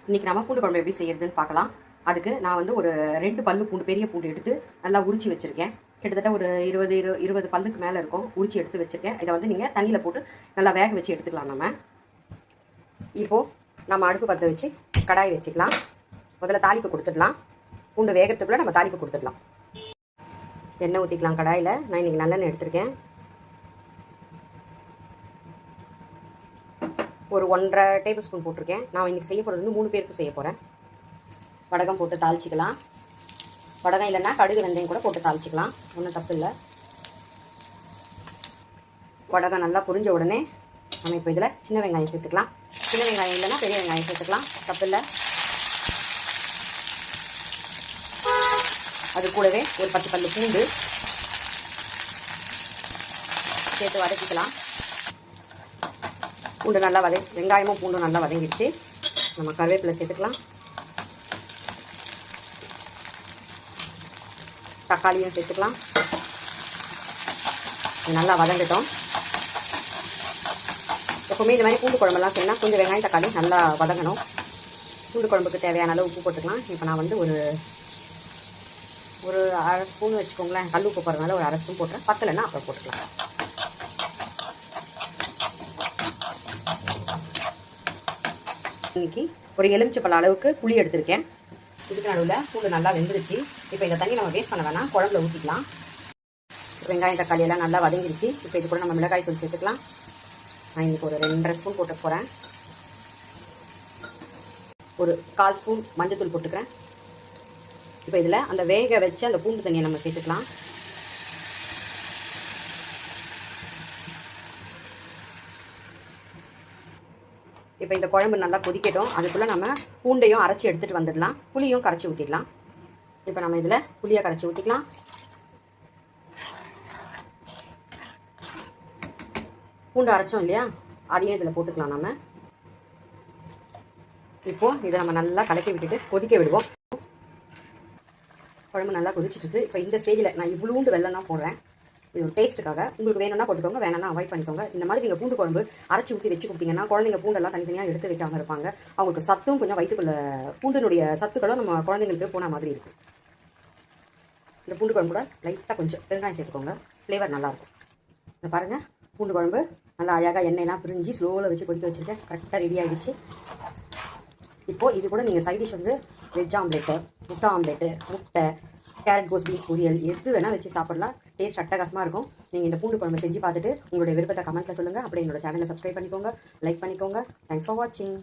இன்றைக்கி நம்ம பூண்டு குழம்பு எப்படி செய்யறதுன்னு பார்க்கலாம். அதுக்கு நான் வந்து ஒரு 2 பல்லு பூண்டு, பெரிய பூண்டு எடுத்து நல்லா உரிச்சு வச்சுருக்கேன். கிட்டத்தட்ட ஒரு 20 பல்லுக்கு மேலே இருக்கும். உரிச்சு எடுத்து வச்சுருக்கேன். இதை வந்து நீங்கள் தண்ணியில் போட்டு நல்லா வேக வச்சு எடுத்துக்கலாம். இப்போது நம்ம அடுப்பு பற்ற வச்சு கடாய் வச்சுக்கலாம். முதல்ல தாளிப்பு கொடுத்துடலாம். பூண்டு வேகிறதுக்குள்ளே நம்ம தாளிப்பு கொடுத்துடலாம். எண்ணெய் ஊற்றிக்கலாம் கடாயில். நான் இன்றைக்கி நல்லெண்ணெய் எடுத்திருக்கேன். ஒரு 1.5 டேபிள் ஸ்பூன் போட்டிருக்கேன். நான் இன்றைக்கி செய்ய போகிறது வந்து 3 பேருக்கு செய்ய போகிறேன். வடகம் போட்டு தாளிச்சிக்கலாம். வடகம் இல்லைன்னா கடுகு வெந்தயம் கூட போட்டு தாளிச்சிக்கலாம், ஒன்றும் தப்பு இல்லை. வடகம் நல்லா புரிஞ்ச உடனே நம்ம இப்போ இதில் சின்ன வெங்காயம் சேர்த்துக்கலாம். சின்ன வெங்காயம் இல்லைன்னா பெரிய வெங்காயம் சேர்த்துக்கலாம், தப்பு இல்லை. அது கூடவே ஒரு 10 பல்லு பூண்டு சேர்த்து வதக்கிக்கலாம். பூண்டு நல்லா வெங்காயமும் பூண்டும் நல்லா வதங்கிடுச்சு. நம்ம கருவேப்பிலை சேர்த்துக்கலாம். தக்காளியும் சேர்த்துக்கலாம். நல்லா வதங்கட்டும். எப்போவுமே இந்த மாதிரி பூண்டு குழம்பெல்லாம் செய்யலாம், கொஞ்சம் வெங்காயம் தக்காளி நல்லா வதங்கணும். பூண்டு குழம்புக்கு தேவையான அளவு உப்பு போட்டுக்கலாம். இப்போ நான் வந்து ஒரு அரை ஸ்பூன் வச்சுக்கோங்களேன். கல் உப்பு போடுறதுனால ஒரு அரை ஸ்பூன் போட்டுறேன். பத்தலைன்னா அப்புறம் போட்டுக்கலாம். இன்னைக்கு ஒரு எலுமிச்சப்பழ அளவுக்கு புளி எடுத்திருக்கேன். இதுக்கு நடுவில் பூண்டு நல்லா வெந்துருச்சு. இப்போ இந்த தண்ணி நம்ம வேஸ்ட் பண்ண வேணாம், குழம்புல ஊற்றிக்கலாம். வெங்காயம் தக்காளி எல்லாம் நல்லா வதங்கிடுச்சு. இப்போ இது கூட நம்ம மிளகாய் தூள் சேர்த்துக்கலாம். நான் இன்றைக்கி ஒரு 2.5 ஸ்பூன் போட்டு போகிறேன். ஒரு 1/4 ஸ்பூன் மஞ்சள் தூள் போட்டுக்கிறேன். இப்போ இதில் அந்த வேக வச்சு அந்த பூண்டு தண்ணியை நம்ம சேர்த்துக்கலாம். இப்போ இந்த குழம்பு நல்லா கொதிக்கட்டும். அதுக்குள்ளே நம்ம பூண்டையும் அரைச்சி எடுத்துகிட்டு வந்துடலாம். புளியும் கரைச்சி ஊற்றிடலாம். இப்போ நம்ம இதில் புளியை கரைச்சி ஊற்றிக்கலாம். பூண்டு அரைச்சோம் இல்லையா, அதையும் இதில் போட்டுக்கலாம். நம்ம இப்போது இதை நம்ம நல்லா கலக்கி விட்டுட்டு கொதிக்க விடுவோம். குழம்பு நல்லா கொதிச்சுட்டு இப்போ இந்த ஸ்டேஜில் நான் இவ்வளோண்டு வெல்லம் தான் போடுறேன். இது ஒரு டேஸ்ட்டுக்காக. உங்களுக்கு வேணும்னா போட்டுக்கோங்க, வேணும்னா அவாய்ட் பண்ணிக்கோங்க. இந்த மாதிரி நீங்கள் பூண்டு குழம்பு அரைச்சி ஊற்றி வச்சு கொடுத்தீங்கன்னா குழந்தைங்க பூண்டெல்லாம் தனித்தனியாக எடுத்து வைக்காமல் இருப்பாங்க. அவங்களுக்கு சத்தும் கொஞ்சம் வயிற்றுக்குள்ள பூண்டினுடைய சத்துக்களும் நம்ம குழந்தைங்களுக்கு போன மாதிரி இருக்கும். இந்த பூண்டு குழம்பு கூட லைட்டாக கொஞ்சம் பெருங்காயம் சேர்த்துக்கோங்க, ஃப்ளேவர் நல்லாயிருக்கும். இந்த பாருங்கள், பூண்டு குழம்பு நல்லா அழகாக எண்ணெயெல்லாம் பிரிஞ்சு ஸ்லோவில் வச்சு கொதிக்க வச்சுருக்கேன். கரெக்டாக ரெடி ஆகிடுச்சு. இப்போது இது கூட நீங்கள் சைட் டிஷ் வந்து வெஜ் ஆம்லேட்டு, முட்டை ஆம்லேட்டு, முட்டை, கேரட் கோஸ் பீன்ஸ் பொரியல் எது வேணால் வச்சு சாப்பிடலாம். டேஸ்ட் அட்டகாசமாக இருக்கும். நீங்கள் இந்த பூண்டு குழம்பு செஞ்சு பார்த்துட்டு உங்களுடைய விருப்பத்தை கமெண்ட்டில் சொல்லுங்கள். அப்படியே என்னோட சேனலை சப்ஸ்கிரைப் பண்ணிக்கோங்க, லைக் பண்ணிக்கோங்க. தேங்க்ஸ் ஃபார் வாட்சிங்.